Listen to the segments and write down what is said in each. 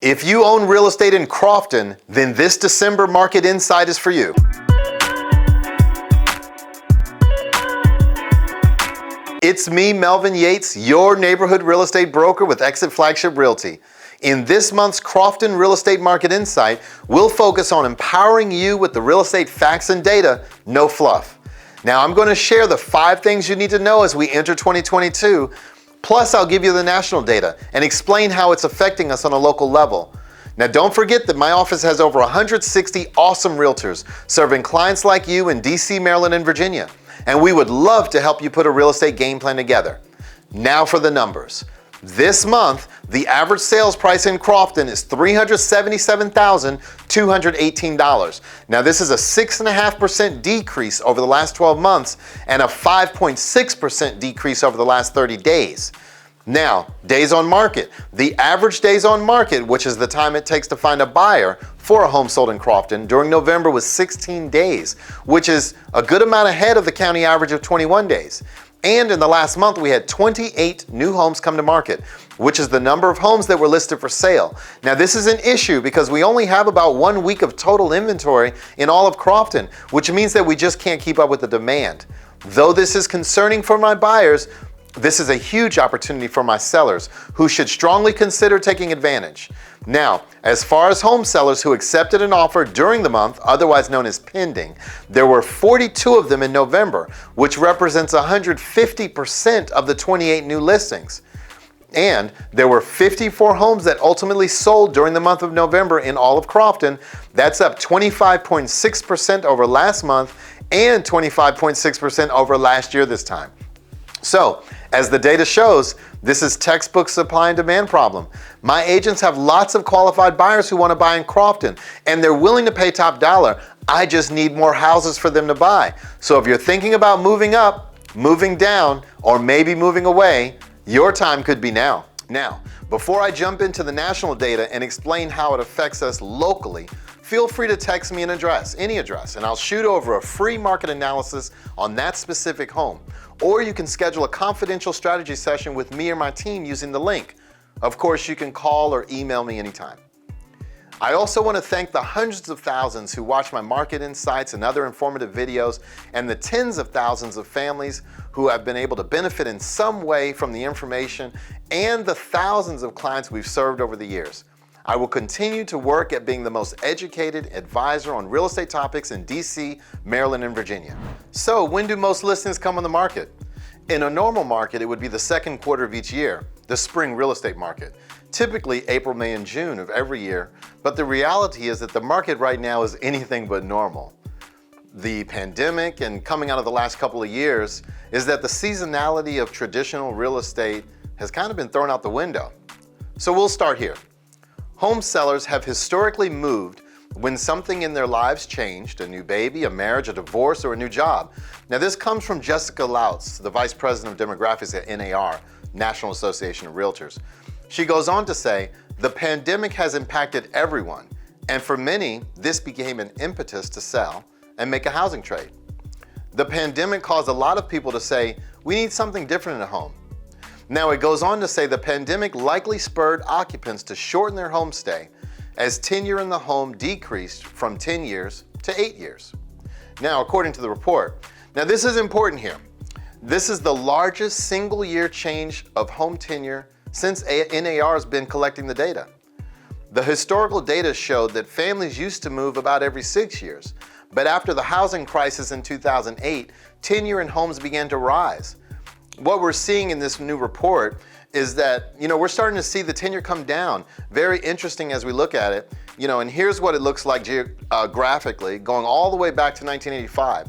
If you own real estate in Crofton, then this December Market Insight is for you. It's me, Melvin Yates, your neighborhood real estate broker with EXIT Flagship Realty. In this month's Crofton Real Estate Market Insight, we'll focus on empowering you with the real estate facts and data, no fluff. Now, I'm going to share the 5 things you need to know as we enter 2022. Plus, I'll give you the national data and explain how it's affecting us on a local level. Now, don't forget that my office has over 160 awesome realtors serving clients like you in DC, Maryland, and Virginia. And we would love to help you put a real estate game plan together. Now for the numbers. This month, the average sales price in Crofton is $377,218. Now, this is a 6.5% decrease over the last 12 months and a 5.6% decrease over the last 30 days. Now, days on market. The average days on market, which is the time it takes to find a buyer for a home sold in Crofton, during November was 16 days, which is a good amount ahead of the county average of 21 days. And in the last month, we had 28 new homes come to market, which is the number of homes that were listed for sale. Now, this is an issue because we only have about 1 week of total inventory in all of Crofton, which means that we just can't keep up with the demand. Though this is concerning for my buyers, this is a huge opportunity for my sellers who should strongly consider taking advantage. Now, as far as home sellers who accepted an offer during the month, otherwise known as pending, there were 42 of them in November, which represents 150% of the 28 new listings. And there were 54 homes that ultimately sold during the month of November in all of Crofton. That's up 25.6% over last month and 25.6% over last year this time. So, as the data shows, this is textbook supply and demand problem. My agents have lots of qualified buyers who want to buy in Crofton, and they're willing to pay top dollar. I just need more houses for them to buy. So if you're thinking about moving up, moving down, or maybe moving away, your time could be now. Now, before I jump into the national data and explain how it affects us locally, feel free to text me an address, any address, and I'll shoot over a free market analysis on that specific home. Or you can schedule a confidential strategy session with me or my team using the link. Of course, you can call or email me anytime. I also want to thank the hundreds of thousands who watch my market insights and other informative videos, and the tens of thousands of families who have been able to benefit in some way from the information, and the thousands of clients we've served over the years. I will continue to work at being the most educated advisor on real estate topics in DC, Maryland, and Virginia. So when do most listings come on the market? In a normal market, it would be the second quarter of each year, the spring real estate market, typically April, May, and June of every year. But the reality is that the market right now is anything but normal. The pandemic and coming out of the last couple of years is that the seasonality of traditional real estate has kind of been thrown out the window. So we'll start here. Home sellers have historically moved when something in their lives changed, a new baby, a marriage, a divorce, or a new job. Now, this comes from Jessica Lautz, the Vice President of Demographics at NAR, National Association of Realtors. She goes on to say, the pandemic has impacted everyone, and for many, this became an impetus to sell and make a housing trade. The pandemic caused a lot of people to say, we need something different in a home. Now, it goes on to say the pandemic likely spurred occupants to shorten their home stay as tenure in the home decreased from 10 years to 8 years. Now, according to the report, now this is important here. This is the largest single year change of home tenure since NAR has been collecting the data. The historical data showed that families used to move about every 6 years, but after the housing crisis in 2008, tenure in homes began to rise. What we're seeing in this new report is that, we're starting to see the tenure come down. Very interesting as we look at it, and here's what it looks like geographically, going all the way back to 1985.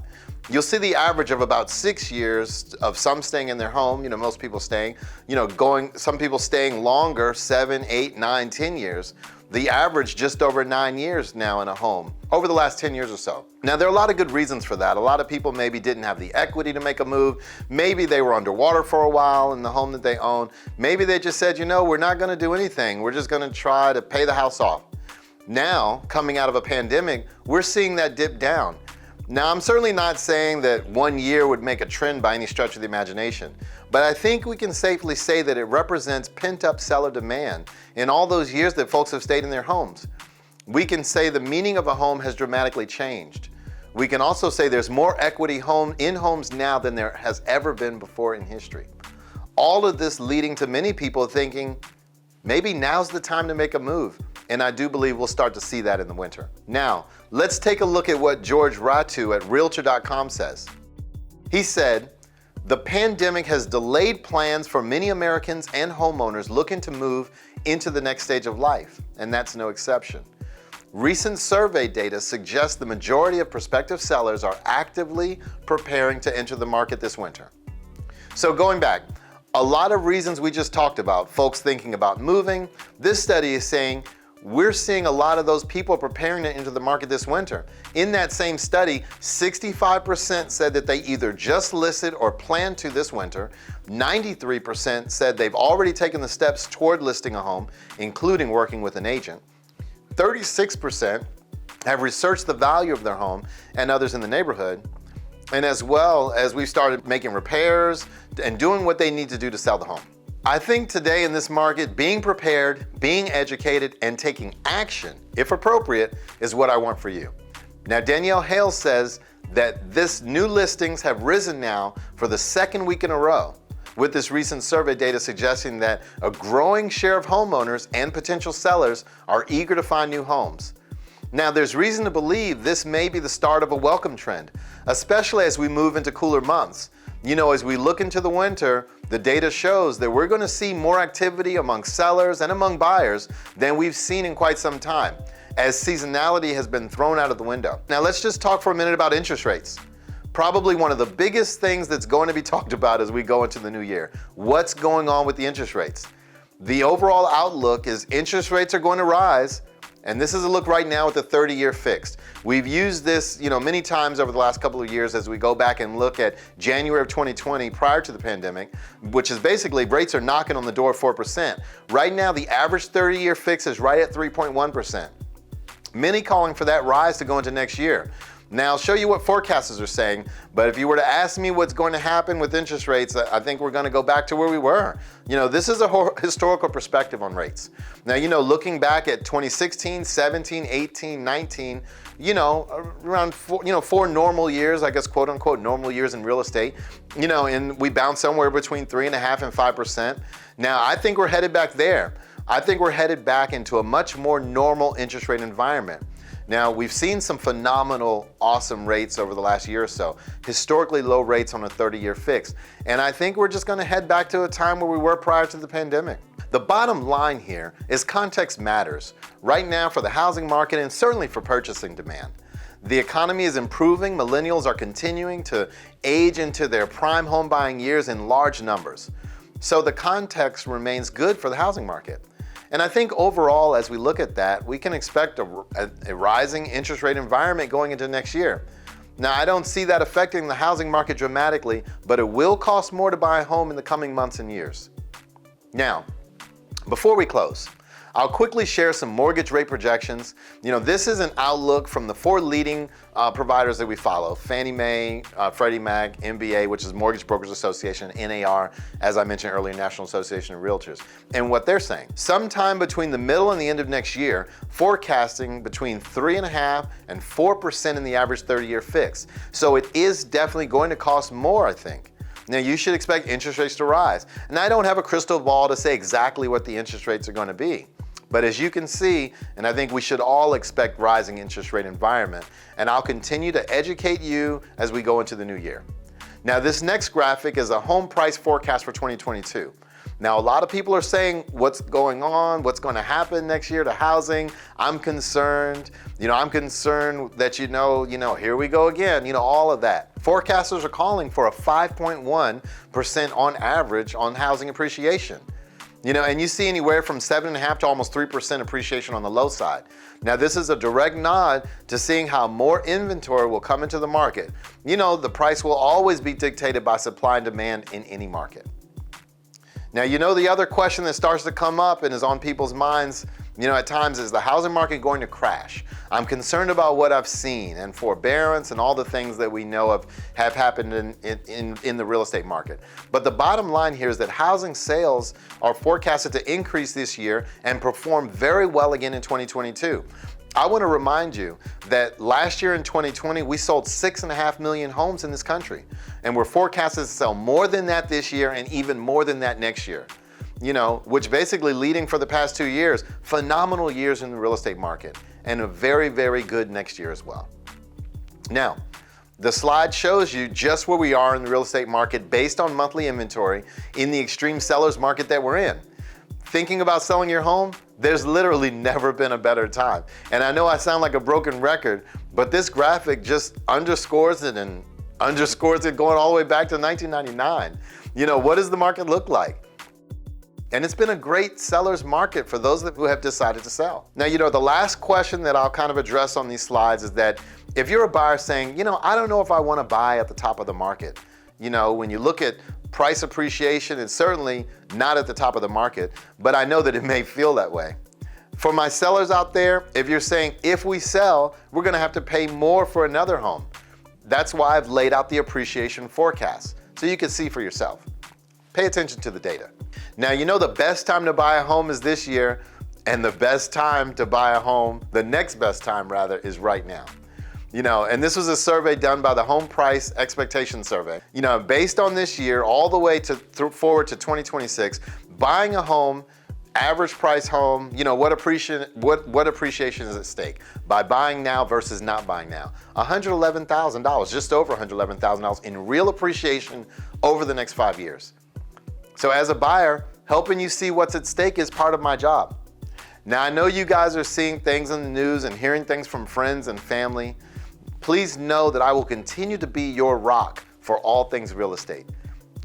You'll see the average of about 6 years of some staying in their home, most people staying, some people staying longer, 7, 8, 9, 10 years. The average just over 9 years now in a home over the last 10 years or so. Now, there are a lot of good reasons for that. A lot of people maybe didn't have the equity to make a move. Maybe they were underwater for a while in the home that they own. Maybe they just said, we're not going to do anything. We're just going to try to pay the house off. Now, coming out of a pandemic, we're seeing that dip down. Now, I'm certainly not saying that 1 year would make a trend by any stretch of the imagination, but I think we can safely say that it represents pent-up seller demand in all those years that folks have stayed in their homes. We can say the meaning of a home has dramatically changed. We can also say there's more equity in homes now than there has ever been before in history. All of this leading to many people thinking, maybe now's the time to make a move. And I do believe we'll start to see that in the winter. Now, let's take a look at what George Ratu at Realtor.com says. He said, the pandemic has delayed plans for many Americans and homeowners looking to move into the next stage of life, and that's no exception. Recent survey data suggests the majority of prospective sellers are actively preparing to enter the market this winter. So going back, a lot of reasons we just talked about, folks thinking about moving. This study is saying we're seeing a lot of those people preparing to enter the market this winter. In that same study, 65% said that they either just listed or plan to this winter. 93% said they've already taken the steps toward listing a home, including working with an agent. 36% have researched the value of their home and others in the neighborhood. And as well as we've started making repairs and doing what they need to do to sell the home. I think today in this market, being prepared, being educated, and taking action, if appropriate, is what I want for you. Now, Danielle Hale says that this new listings have risen now for the second week in a row, with this recent survey data suggesting that a growing share of homeowners and potential sellers are eager to find new homes. Now, there's reason to believe this may be the start of a welcome trend, especially as we move into cooler months. You know, as we look into the winter, the data shows that we're going to see more activity among sellers and among buyers than we've seen in quite some time, as seasonality has been thrown out of the window. Now, let's just talk for a minute about interest rates. Probably one of the biggest things that's going to be talked about as we go into the new year. What's going on with the interest rates? The overall outlook is interest rates are going to rise. And this is a look right now at the 30-year fixed. We've used this, many times over the last couple of years as we go back and look at January of 2020 prior to the pandemic, which is basically rates are knocking on the door of 4%. Right now, the average 30-year fix is right at 3.1%. Many calling for that rise to go into next year. Now, I'll show you what forecasters are saying, but if you were to ask me what's going to happen with interest rates, I think we're going to go back to where we were. This is a historical perspective on rates. Now, looking back at 2016, 17, 18, 19, around four normal years, I guess, quote unquote, normal years in real estate, and we bounced somewhere between 3.5% and 5%. Now, I think we're headed back there. I think we're headed back into a much more normal interest rate environment. Now, we've seen some phenomenal, awesome rates over the last year or so, historically low rates on a 30-year fix. And I think we're just going to head back to a time where we were prior to the pandemic. The bottom line here is context matters right now for the housing market and certainly for purchasing demand. The economy is improving. Millennials are continuing to age into their prime home buying years in large numbers. So the context remains good for the housing market. And I think overall, as we look at that, we can expect a rising interest rate environment going into next year. Now, I don't see that affecting the housing market dramatically, but it will cost more to buy a home in the coming months and years. Now, before we close, I'll quickly share some mortgage rate projections. This is an outlook from the four leading providers that we follow: Fannie Mae, Freddie Mac, MBA, which is Mortgage Brokers Association, NAR, as I mentioned earlier, National Association of Realtors. And what they're saying, sometime between the middle and the end of next year, forecasting between 3.5% and 4% in the average 30-year fix. So it is definitely going to cost more, I think. Now, you should expect interest rates to rise. And I don't have a crystal ball to say exactly what the interest rates are going to be. But as you can see, and I think we should all expect rising interest rate environment, and I'll continue to educate you as we go into the new year. Now, this next graphic is a home price forecast for 2022. Now, a lot of people are saying what's going on, what's going to happen next year to housing. I'm concerned. I'm concerned that, here we go again, all of that. Forecasters are calling for a 5.1% on average on housing appreciation. And you see anywhere from 7.5% to almost 3% appreciation on the low side. Now, this is a direct nod to seeing how more inventory will come into the market. The price will always be dictated by supply and demand in any market. Now, the other question that starts to come up and is on people's minds, At times, is the housing market going to crash? I'm concerned about what I've seen and forbearance and all the things that we know have happened in the real estate market. But the bottom line here is that housing sales are forecasted to increase this year and perform very well again in 2022. I want to remind you that last year in 2020, we sold 6.5 million homes in this country. And we're forecasted to sell more than that this year and even more than that next year. Which basically leading for the past 2 years, phenomenal years in the real estate market and a very, very good next year as well. Now, the slide shows you just where we are in the real estate market based on monthly inventory in the extreme seller's market that we're in. Thinking about selling your home, there's literally never been a better time. And I know I sound like a broken record, but this graphic just underscores it and underscores it going all the way back to 1999. What does the market look like? And it's been a great seller's market for those who have decided to sell. Now, the last question that I'll kind of address on these slides is that if you're a buyer saying, I don't know if I want to buy at the top of the market. When you look at price appreciation, it's certainly not at the top of the market, but I know that it may feel that way. For my sellers out there, if you're saying, if we sell, we're going to have to pay more for another home. That's why I've laid out the appreciation forecast so you can see for yourself. Pay attention to the data. Now, the best time to buy a home is this year, and the best time to buy a home, the next best time rather, is right now. And this was a survey done by the Home Price Expectation Survey. Based on this year, all the way forward to 2026, buying a home, average price home, what appreciation is at stake by buying now versus not buying now? $111,000, just over $111,000 in real appreciation over the next 5 years. So as a buyer, helping you see what's at stake is part of my job. Now, I know you guys are seeing things in the news and hearing things from friends and family. Please know that I will continue to be your rock for all things real estate,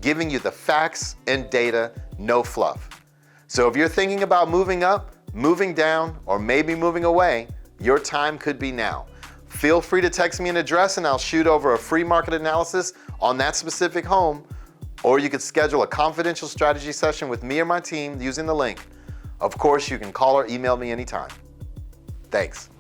giving you the facts and data, no fluff. So if you're thinking about moving up, moving down, or maybe moving away, your time could be now. Feel free to text me an address and I'll shoot over a free market analysis on that specific home. Or you could schedule a confidential strategy session with me or my team using the link. Of course, you can call or email me anytime. Thanks.